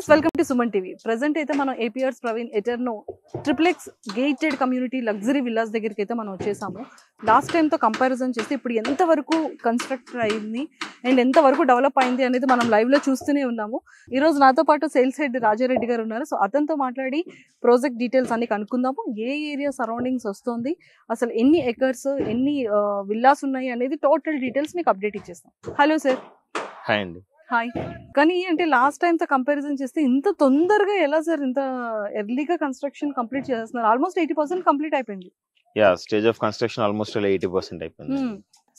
Viewers welcome to Suman TV. Present అయితే మనం APR's Praveen Eterno triplex gated community luxury villas దగ్గరికి అయితే మనం వచ్చేసాము. లాస్ట్ టైంతో కంపారిజన్ చేస్తే ఇప్పుడు ఎంతవరకు కన్స్ట్రక్ట్ అయింది అండ్ ఎంతవరకు డెవలప్ అయింది అనేది మనం లైవ్లో చూస్తూనే ఉన్నాము. ఈరోజు నాతో పాటు సేల్స్ హెడ్ రాజారెడ్డి గారు ఉన్నారు. సో అతనితో మాట్లాడి ప్రాజెక్ట్ డీటెయిల్స్ అన్ని కనుక్కుందాము. ఏ ఏరియా సరౌండింగ్స్ వస్తుంది, అసలు ఎన్ని ఎకర్స్, ఎన్ని విల్లాస్ ఉన్నాయి అనేది టోటల్ డీటెయిల్స్ మీకు అప్డేట్ ఇచ్చేస్తాం. Hello sir. హాయ్ అండి. హాయ్. కానీ అంటే లాస్ట్ టైంతో కంపారిజన్ చేస్తే ఇంత తొందరగా ఎలా సార్ ఇంత ఎర్లీగా కన్స్ట్రక్షన్ కంప్లీట్ చేస్తున్నారు? ఆల్మోస్ట్ 80% కంప్లీట్ అయిపోయింది. Yeah, stage of construction almost 80% అయిపోయింది.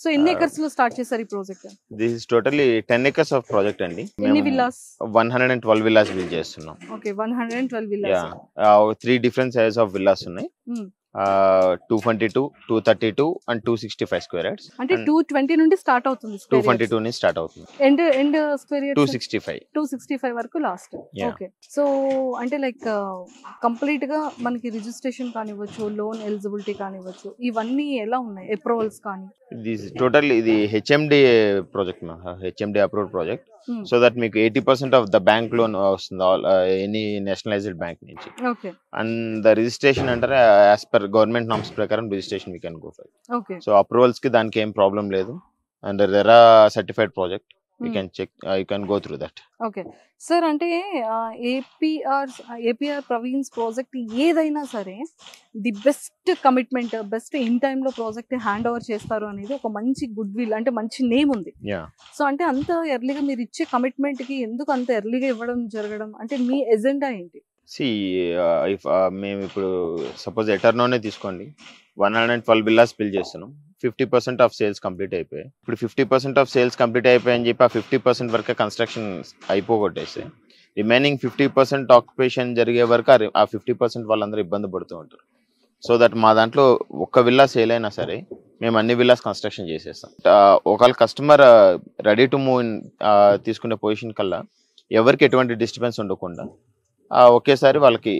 సో ఎన్ని ఎకర్స్ లో స్టార్ట్ చేశారు ఈ project? This is totally 10 acres of project అండి. ఎన్ని విల్లాస్? 112 విల్లాస్ బిల్డ్ చేస్తున్నాం. Okay, 112 villas. Yeah, 3 different sizes of villas ఉన్నాయి. 222, 232 అండ్ 265 స్క్వేర్ యార్డ్స్. అంటే 220 నుండి స్టార్ట్ అవుతుంది. 222 నుంచి స్టార్ట్ అవుతుంది. ఎండ్ స్క్వేర్ యార్డ్స్ 265 వరకు లాస్ట్. ఓకే. సో అంటే లైక్ కంప్లీట్ గా మనకి రిజిస్ట్రేషన్ కానివ్వచ్చు, లోన్ ఎలిజిబిలిటీ కానివ్వచ్చు, ఇవన్నీ ఎలా ఉన్నాయి? అప్రూవల్స్ కానీ? దిస్ టోటల్ ఇది HMD project, HMD approved project. So that మీకు 80% ఆఫ్ ద బ్యాంక్ లోన్ వస్తుంది, ఎనీ నేషనలైజ్డ్ బ్యాంక్ నుంచి. ఓకే. అండ్ ద రిజిస్ట్రేషన్ అంటారా యాజ్ పర్ గవర్నమెంట్ నామ్స్ ప్రకారం registration we can go for. Okay. So approvals కి దానికి ఏం problem లేదు. And RERA certified project, you can check, you can go through that. Okay sir. అంటే APR Praveen's project ఏదైనా సరే the best commitment, best in టైంలో project hand over చేస్తారు అనేది ఒక మంచి గుడ్ విల్, అంటే మంచి నేమ్ ఉంది. సో అంటే అంత ఎర్లీగా మీరు ఇచ్చే కమిట్మెంట్ కి ఎందుకు అంత ఎర్లీగా ఇవ్వడం జరగడం, అంటే మీ ఎజెండా ఏంటి? మేము ఇప్పుడు సపోజ్ ఎటర్నోనే తీసుకోండి, 112 విల్లాస్ బిల్డ్ చేస్తున్నాం. 50% ఆఫ్ సేల్స్ కంప్లీట్ అయిపోయాయి. ఇప్పుడు 50% ఆఫ్ సేల్స్ కంప్లీట్ అయిపోయాయని చెప్పి ఆ 50% వరకే కన్స్ట్రక్షన్ అయిపోగొట్టేసి రిమైనింగ్ 50% ఆక్యుపేషన్ జరిగే వరకు ఆ 50% వాళ్ళందరూ ఇబ్బంది పడుతూ ఉంటారు. సో దట్ మా దాంట్లో ఒక్క విల్లా సేల్ అయినా సరే మేము అన్ని విల్లాస్ కన్స్ట్రక్షన్ చేసేస్తాం. ఒకవేళ కస్టమర్ రెడీ టు మూవ్ తీసుకునే పొజిషన్ కల్లా ఎవరికి ఎటువంటి డిస్టర్బెన్స్ ఉండకుండా ఒకేసారి వాళ్ళకి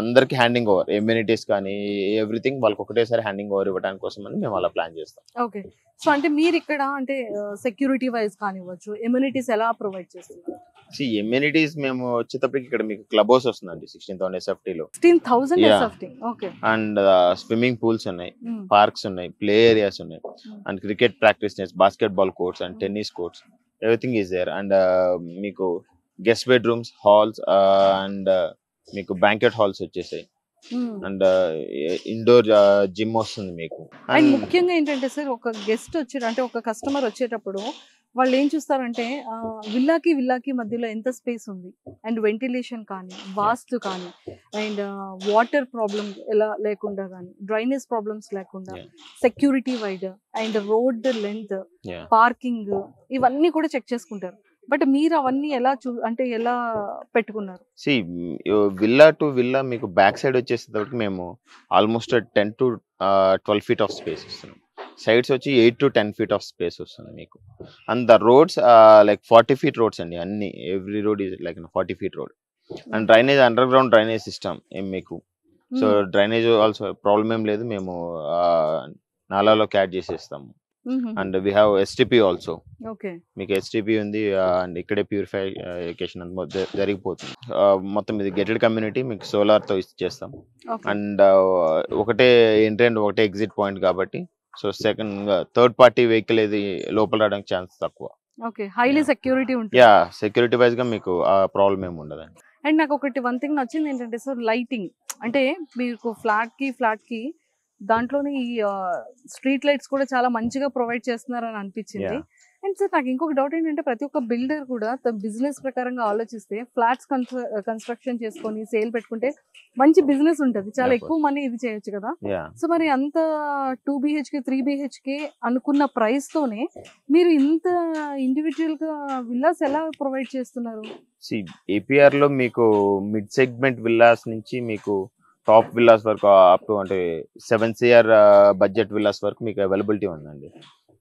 అందరికి హ్యాండింగ్ ఓవర్, ఎమ్యూనిటీస్ కానీ ఎవ్రీథింగ్ వాళ్ళకి ఒకటేసారి హ్యాండింగ్ ఓవర్ ఇవ్వడానికి కోసం అని మేము అలా ప్లాన్ చేస్తాం. ఓకే. సో అంటే మీరు ఇక్కడ అంటే సెక్యూరిటీ వైజ్ కానివ్వచ్చు, ఎమ్యూనిటీస్ ఎలా ప్రొవైడ్ చేస్తున్నారు? ఎమ్యూనిటీస్ మేము వచ్చేటప్పటికి ఇక్కడ మీకు క్లబ్ హౌస్ వస్తుందండి 16,000 SFT లో. 16,000 SFT. Okay. And swimming pools ఉన్నాయి, పార్క్స్ ఉన్నాయి, ప్లే ఏరియాస్ ఉన్నాయి, and cricket practice nets, basketball courts and tennis courts, everything is there. And మీకు గెస్ట్ బెడ్రూమ్స్, హాల్స్ అండ్ మీకు బ్యాంకెట్ హాల్స్ వచ్చేసాయి. And indoor gym వస్తుంది మీకు. And ముఖ్యంగా ఏంటంటే సార్, ఒక గెస్ట్ అంటే ఒక కస్టమర్ వచ్చేటప్పుడు వాళ్ళు ఏం చూస్తారంటే విల్లాకి మధ్యలో ఎంత స్పేస్ ఉంది, అండ్ వెంటిలేషన్ కానీ, వాస్తు కానీ, అండ్ వాటర్ ప్రాబ్లమ్ ఎలా లేకుండా కానీ, డ్రైనేజ్ ప్రాబ్లమ్స్ లేకుండా, security wide and road length, parking, ఇవన్నీ కూడా చెక్ చేసుకుంటారు. బట్ మీరు అవన్నీ ఎలా అంటే ఎలా పెట్టుకున్నారు? విల్లా టు విల్లా మీకు బ్యాక్ సైడ్ వచ్చేసేటప్పటికి మేము almost 10 to 12 feet of space ఇస్తున్నాం. సైడ్స్ వచ్చి 8 to 10 feet ఆఫ్ స్పేస్ వస్తుంది మీకు. And the roads like 40 feet roads అండి, అన్ని every road is like 40 feet road. And drainage under ground drainage system ఏం మీకు. సో డ్రైనేజ్ ఆల్సో ప్రాబ్లం ఏం లేదు, మేము నాలాలో క్యాచ్ చేసేస్తాము. And we have STP also. మీకు STP ఉంది అండ్ ఇక్కడే ప్యూరిఫికేషన్ జరిగిపోతుంది. మొత్తం ఇది గేటెడ్ కమ్యూనిటీ, మీకు సోలార్ తో చేస్తాం. అండ్ ఒకటే ఎంట్రీ అండ్ ఒకటే ఎగ్జిట్ పాయింట్ కాబట్టి సో థర్డ్ పార్టీ వెహికల్ ఇది లోపల రావడానికి ఛాన్స్ తక్కువ. ఓకే. హైలీ సెక్యూరిటీ ఉంటుంది. యా, సెక్యూరిటీ వైజ్ గా మీకు ఆ ప్రాబ్లం ఏమి ఉండదండి. అండ్ నాకు ఒకటి వన్ థింగ్ నచ్చింది ఏంటంటే సార్, లైటింగ్. అంటే మీకు ఫ్లాట్ కి దాంట్లోనే ఈ స్ట్రీట్ లైట్స్ కూడా చాలా మంచిగా ప్రొవైడ్ చేస్తున్నారని అనిపించింది. అండ్ సార్ నాకు ఇంకొక డౌట్ ఏంటంటే, ప్రతి ఒక్క బిల్డర్ కూడా బిజినెస్ ప్రకారంగా ఆలోచిస్తే ఫ్లాట్స్ కన్స్ట్రక్షన్ చేసుకొని సేల్ పెట్టుకుంటే మంచి బిజినెస్ ఉంటుంది, చాలా ఎక్కువ మనీ ఇది చేయొచ్చు కదా. సో మరి అంత 2 BHK 3 BHK అనుకున్న ప్రైస్ తోనే మీరు ఇంత ఇండివిజువల్ గా విల్లాస్ ఎలా ప్రొవైడ్ చేస్తున్నారు? APR లో మీకు మిడ్ సెగ్మెంట్ విల్లాస్ నుంచి మీకు టాప్ విల్లాస్ వరకు అప్ టు అంటే 7 CR బడ్జెట్ విల్లాస్ వరకు మీకు అవైలబిలిటీ ఉందండి.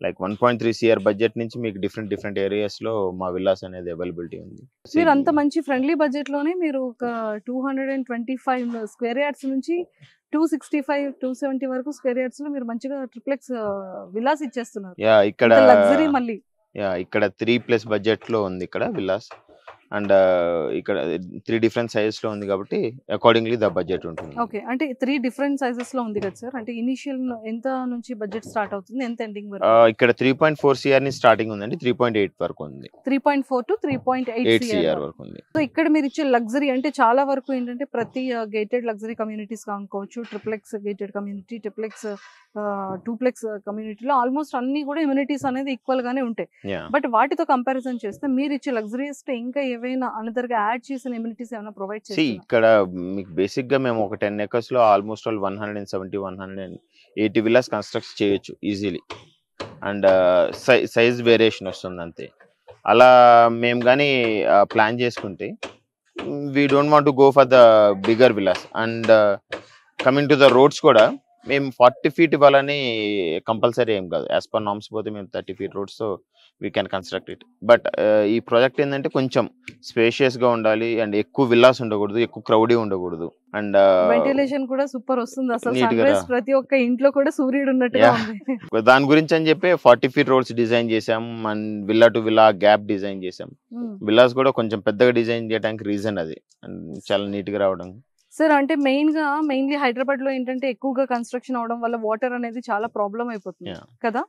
లైక్ 1.3 CR బడ్జెట్ నుంచి మీకు డిఫరెంట్ ఏరియాస్ లో మా విల్లాస్ అనేది అవైలబిలిటీ ఉంది. మీరు అంత మంచి ఫ్రెండ్లీ బడ్జెట్ లోనే మీరు ఒక 225 స్క్వేర్ యార్డ్స్ నుంచి 265 270 వరకు స్క్వేర్ యార్డ్స్ లో మీరు మంచిగా ట్రిప్లెక్స్ విల్లాస్ ఇచ్చేస్తున్నారు. ఇక్కడ లగ్జరీ మళ్ళీ ఇక్కడ 3+ బడ్జెట్ లో ఉంది ఇక్కడ విల్లాస్. అండ్ ఇక్కడ 3 డిఫరెంట్ సైజెస్ లో ఉంది కాబట్టి అకార్డింగ్లీ ద బడ్జెట్ ఉంటుంది. ఓకే, అంటే 3 డిఫరెంట్ సైజెస్ లో ఉంది కదా సార్, అంటే ఇనిషియల్ ఎంత నుంచి బడ్జెట్ స్టార్ట్ అవుతుంది, ఎంత ఎండింగ్ వరకు? ఇక్కడ 3.4 CR ని స్టార్టింగ్ ఉందండి, 3.8 వరకు ఉంది. 3.4 to 3.8 CR వరకు ఉంది. సో ఇక్కడ మీరు ఇచ్చే లగ్జరీ అంటే చాలా వరకు ఏంటంటే ప్రతి గేటెడ్ లగ్జరీ కమ్యూనిటీస్ అనుకోవచ్చు, ట్రిప్లెక్స్ గేటెడ్ కమ్యూనిటీ, ట్రిప్లెక్స్ టూప్లెక్స్ కమ్యూనిటీలో ఆల్మోస్ట్ అన్ని కూడా ఇమ్యూనిటీస్ అనేది ఈక్వల్ గానే ఉంటాయి. బట్ వాటితో కంపారిజన్ చేస్తే మీరు ఇచ్చే లగ్జరీస్ ఇంకా ఏవైనా అనదర్ గా యాడ్ చేసిన ఇమ్యూనిటీస్ ఏమైనా ప్రొవైడ్ చేస్తారు? ఇక్కడ మీకు బేసిక్ గా మేము ఒక 10 acres లో ఆల్మోస్ట్ 170-180 విల్లాస్ కన్స్ట్రక్ట్ చేయొచ్చు ఈజీలీ. అండ్ సైజ్ వేరియేషన్ వస్తుంది అంతే. అలా మేము కానీ ప్లాన్ చేసుకుంటే we don't want to go for the bigger villas. And coming to the roads కూడా మేము 40 feet ఇవ్వాలని కంపల్సరీ ఏం కాదు. యాజ్ పర్ నామ్స్ పోతే మేము 30 feet roads we can construct it. But ఈ ప్రాజెక్ట్ ఏంటంటే కొంచెం స్పేషియస్ గా ఉండాలి అండ్ ఎక్కువ విల్లాస్ ఉండకూడదు, ఎక్కువ క్రౌడీ ఉండకూడదు. అండ్ వెంటిలేషన్ కూడా సూపర్ వస్తుంది అసలు, సన్రైజ్ ప్రతి ఒక్క ఇంట్లో కూడా సూర్యుడు ఉన్నట్టుగా ఉంది. దాని గురించి అని చెప్పి 40 feet రోడ్స్ డిజైన్ చేసాం and villa to villa gap design చేసాం. విల్లాస్ కూడా కొంచెం పెద్దగా డిజైన్ చేయడానికి రీజన్ అది, అండ్ చాలా నీట్ గా రావడం. సార్ అంటే మెయిన్లీ హైదరాబాద్ లో ఏంటంటే ఎక్కువగా కన్స్ట్రక్షన్ అవడం వల్ల వాటర్ అనేది చాలా ప్రాబ్లం అయిపోతుంది కదా.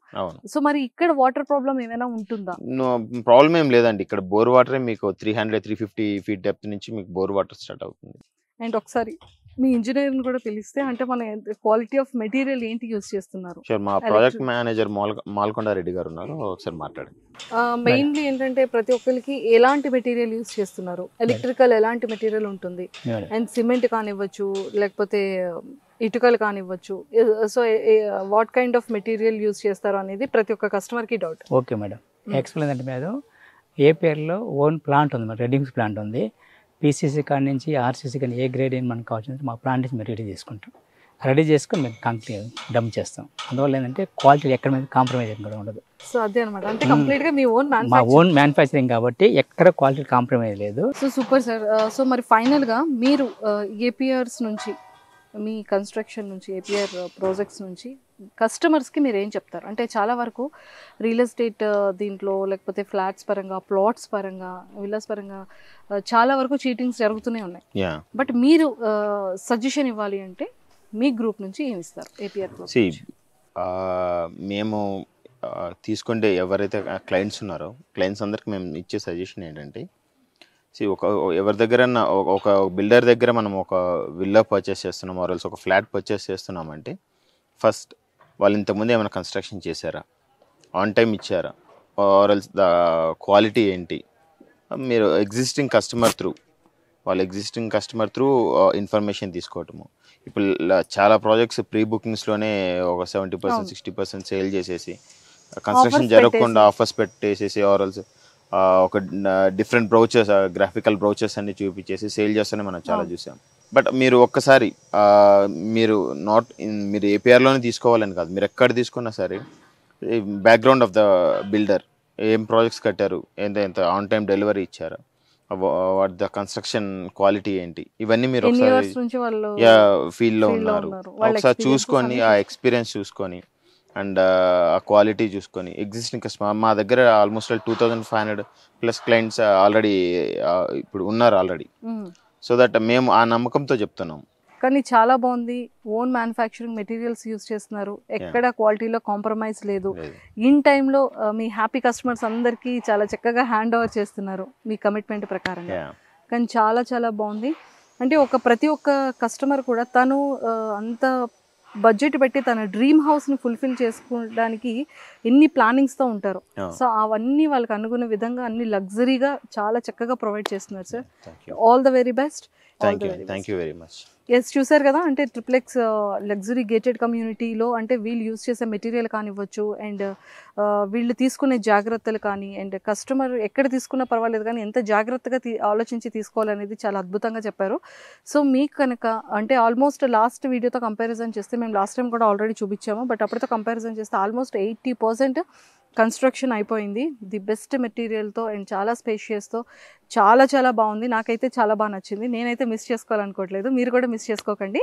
సో మరి ఇక్కడ వాటర్ ప్రాబ్లం ఏమైనా ఉంటుందా? ప్రాబ్లం ఏం లేదండి, ఇక్కడ బోర్ వాటర్ మీకు 300-350 feet డెప్త్ నుంచి మీకు బోర్ వాటర్ స్టార్ట్ అవుతుంది. అండ్ ఒకసారి మీ ఇంజనీరింగ్ కూడా పిలిస్తే అంటే మన క్వాలిటీ ఆఫ్ మెటీరియల్ ఏంటి యూజ్ చేస్తున్నారు? మా ప్రాజెక్ట్ మేనేజర్ మాల్కొండ రెడ్డి గారు ఉన్నారు, ఒకసారి మాట్లాడండి. మెయిన్లీ ఏంటంటే ప్రతి ఒక్కరికి ఎలాంటి మెటీరియల్ యూజ్ చేస్తున్నారు, ఎలక్ట్రికల్ ఎలాంటి మెటీరియల్ ఉంటుంది, అండ్ సిమెంట్ కానివ్వచ్చు లేకపోతే ఇటుకలు కానివ్వచ్చు, so what kind of material use చేస్తారు అనేది ప్రతి ఒక్క కస్టమర్ కి డౌట్. ఓకే మేడం, ఎక్స్ప్లెయిన్ అంటే మేడం ఏపీఆర్లో ఓన్ ప్లాంట్ ఉంది, మన రెడ్డింగ్స్ ప్లాంట్ ఉంది. పీసీసీ కాడి నుంచి ఆర్సీసీ కానీ ఏ గ్రేడ్ అని మనకు కావాల్సింది మా ప్లాంట్ నుంచి మేము రెడీ చేసుకుంటాం. రెడీ చేసుకొని మేము కంప్లీట్ డమ్ చేస్తాం. అందువల్ల ఏంటంటే క్వాలిటీ ఎక్కడ మీద కాంప్రమైజ్ కూడా ఉండదు. సో అదే అనమాట, అంటే కంప్లీట్ గా మీ మా ఓన్ మ్యానుఫ్యాక్చరింగ్ కాబట్టి ఎక్కడ క్వాలిటీ కాంప్రమైజ్ లేదు. So super sir. సో మరి ఫైనల్ గా మీరు ఏపీఆర్స్ నుంచి, మీ కన్స్ట్రక్షన్ నుంచి, ఏపీఆర్ ప్రాజెక్ట్స్ నుంచి కస్టమర్స్కి మీరు ఏం చెప్తారు? అంటే చాలా వరకు రియల్ ఎస్టేట్ దీంట్లో లేకపోతే ఫ్లాట్స్ పరంగా, ప్లాట్స్ పరంగా, విల్లాస్ పరంగా చాలా వరకు చీటింగ్స్ జరుగుతూనే ఉన్నాయి. బట్ మీరు సజెషన్ ఇవ్వాలి అంటే మీ గ్రూప్ నుంచి ఏమి ఇస్తారు ఏపీఆర్? మేము తీసుకుంటే ఎవరైతే క్లయింట్స్ ఉన్నారో క్లయింట్స్ అందరికి మేము ఇచ్చే సజెషన్ ఏంటంటే, ఎవరి దగ్గర ఒక బిల్డర్ దగ్గర మనం ఒక విల్లా పర్చేస్ చేస్తున్నాం ఆర్ ఒక ఫ్లాట్ పర్చేస్ చేస్తున్నామంటే ఫస్ట్ వాళ్ళు ఇంతకుముందు ఏమైనా కన్స్ట్రక్షన్ చేశారా, ఆన్ టైం ఇచ్చారా, ఆర్ ఎల్స్ ద క్వాలిటీ ఏంటి, మీరు ఎగ్జిస్టింగ్ కస్టమర్ త్రూ ఇన్ఫర్మేషన్ తీసుకోవటము. ఇప్పుడు చాలా ప్రాజెక్ట్స్ ప్రీ బుకింగ్స్లోనే ఒక 70%, 60% సేల్ చేసేసి కన్స్ట్రక్షన్ జరగకుండా ఆఫర్స్ పెట్టేసేసి ఆర్ ఎల్స్ ఒక డిఫరెంట్ బ్రౌచర్స్, గ్రాఫికల్ బ్రౌచర్స్ అన్ని చూపించేసి సేల్ చేస్తూనే మనం చాలా చూసాం. బట్ మీరు ఒక్కసారి మీరు ఏపీఆర్లోనే తీసుకోవాలని కాదు, మీరు ఎక్కడ తీసుకున్నా సరే బ్యాక్గ్రౌండ్ ఆఫ్ ద బిల్డర్, ఏం ప్రాజెక్ట్స్ కట్టారు, ఎంత ఆన్ టైం డెలివరీ ఇచ్చారు, వాట్ ద కన్స్ట్రక్షన్ క్వాలిటీ ఏంటి, ఇవన్నీ మీరు ఒకసారి ఫీల్డ్లో ఉన్నారు ఒకసారి చూసుకొని ఆ ఎక్స్పీరియన్స్ చూసుకొని అండ్ ఆ క్వాలిటీ చూసుకొని ఎగ్జిస్టింగ్ కస్టమర్ మా దగ్గర ఆల్మోస్ట్ 2500+ క్లయింట్స్ ఆల్రెడీ ఇప్పుడు ఉన్నారు ఆల్రెడీ. సో దట్ మేము ఆ నమ్మకంతో చెప్తున్నాం. కానీ చాలా బాగుంది, ఓన్ మ్యానుఫ్యాక్చరింగ్ మెటీరియల్స్ యూజ్ చేస్తున్నారు, ఎక్కడ క్వాలిటీలో కాంప్రమైజ్ లేదు, ఇన్ టైంలో మీ హ్యాపీ కస్టమర్స్ అందరికీ చాలా చక్కగా హ్యాండ్ ఓవర్ చేస్తున్నారు మీ కమిట్మెంట్ ప్రకారంగా. కానీ చాలా చాలా బాగుంది. అంటే ప్రతి ఒక్క కస్టమర్ కూడా తను అంత బడ్జెట్ పెట్టి తన డ్రీమ్ హౌస్ని ఫుల్ఫిల్ చేసుకోవడానికి ఎన్ని ప్లానింగ్స్తో ఉంటారు. సో అవన్నీ వాళ్ళకి అనుకునే విధంగా అన్ని లగ్జరీగా చాలా చక్కగా ప్రొవైడ్ చేస్తున్నారు sir. All the very best. Thank you very much. Yes, చూసారు కదా, అంటే ట్రిప్లెక్స్ లగ్జరీ గేటెడ్ కమ్యూనిటీలో అంటే వీళ్ళు యూజ్ చేసే మెటీరియల్ కానివ్వచ్చు అండ్ వీళ్ళు తీసుకునే జాగ్రత్తలు కానీ అండ్ కస్టమర్ ఎక్కడ తీసుకున్నా పర్వాలేదు కానీ ఎంత జాగ్రత్తగా ఆలోచించి తీసుకోవాలనేది చాలా అద్భుతంగా చెప్పారు. సో మీకు కనుక అంటే ఆల్మోస్ట్ లాస్ట్ వీడియోతో కంపారిజన్ చేస్తే మేము లాస్ట్ టైం కూడా ఆల్రెడీ చూపించాము, బట్ అప్పటితో కంపారిజన్ చేస్తే ఆల్మోస్ట్ 80% కన్స్ట్రక్షన్ అయిపోయింది ది బెస్ట్ మెటీరియల్తో అండ్ చాలా స్పేషియస్తో. చాలా చాలా బాగుంది, నాకైతే చాలా బాగా నచ్చింది. నేనైతే మిస్ చేసుకోవాలనుకోవట్లేదు, మీరు కూడా మిస్ చేసుకోకండి.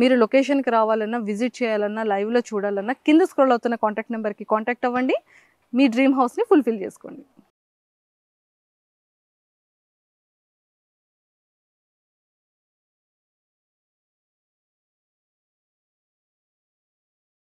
మీరు లొకేషన్కి రావాలన్నా, విజిట్ చేయాలన్నా, లైవ్లో చూడాలన్నా కింద స్క్రోల్ అవుతున్న కాంటాక్ట్ నెంబర్కి కాంటాక్ట్ అవ్వండి, మీ డ్రీమ్ హౌస్ని ఫుల్ఫిల్ చేసుకోండి.